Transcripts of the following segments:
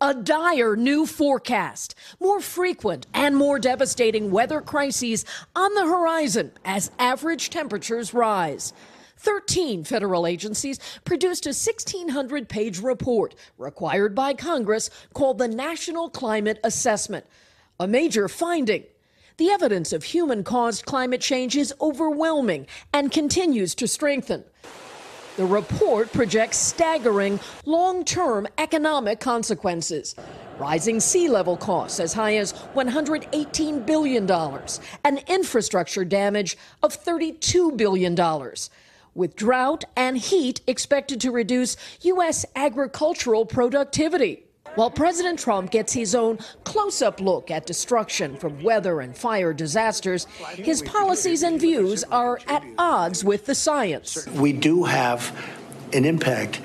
A dire new forecast. More frequent and more devastating weather crises on the horizon as average temperatures rise. 13 federal agencies produced a 1,600-page report required by Congress called the National Climate Assessment. A major finding: the evidence of human-caused climate change is overwhelming and continues to strengthen. The report projects staggering long-term economic consequences. Rising sea level costs as high as $118 billion and infrastructure damage of $32 billion. With drought and heat expected to reduce U.S. agricultural productivity. While President Trump gets his own close-up look at destruction from weather and fire disasters, his policies and views are at odds with the science. We do have an impact,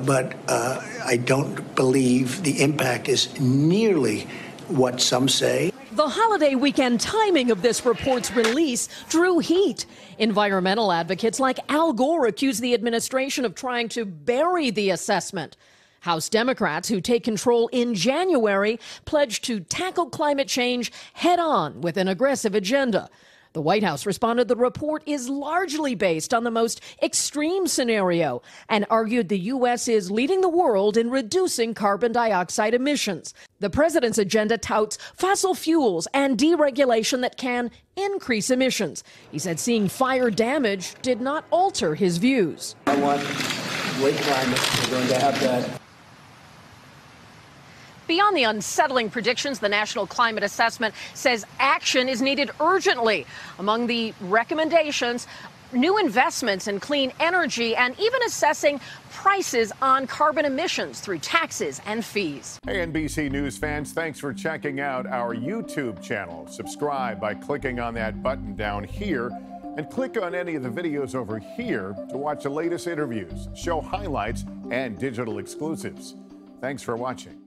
but I don't believe the impact is nearly what some say. The holiday weekend timing of this report's release drew heat. Environmental advocates like Al Gore accuse the administration of trying to bury the assessment. House Democrats, who take control in January, pledged to tackle climate change head-on with an aggressive agenda. The White House responded the report is largely based on the most extreme scenario and argued the U.S. is leading the world in reducing carbon dioxide emissions. The president's agenda touts fossil fuels and deregulation that can increase emissions. He said seeing fire damage did not alter his views. I want great climate. We're going to have that. Beyond the unsettling predictions, the National Climate Assessment says action is needed urgently. Among the recommendations, new investments in clean energy and even assessing prices on carbon emissions through taxes and fees. Hey, NBC News fans, thanks for checking out our YouTube channel. Subscribe by clicking on that button down here and click on any of the videos over here to watch the latest interviews, show highlights, and digital exclusives. Thanks for watching.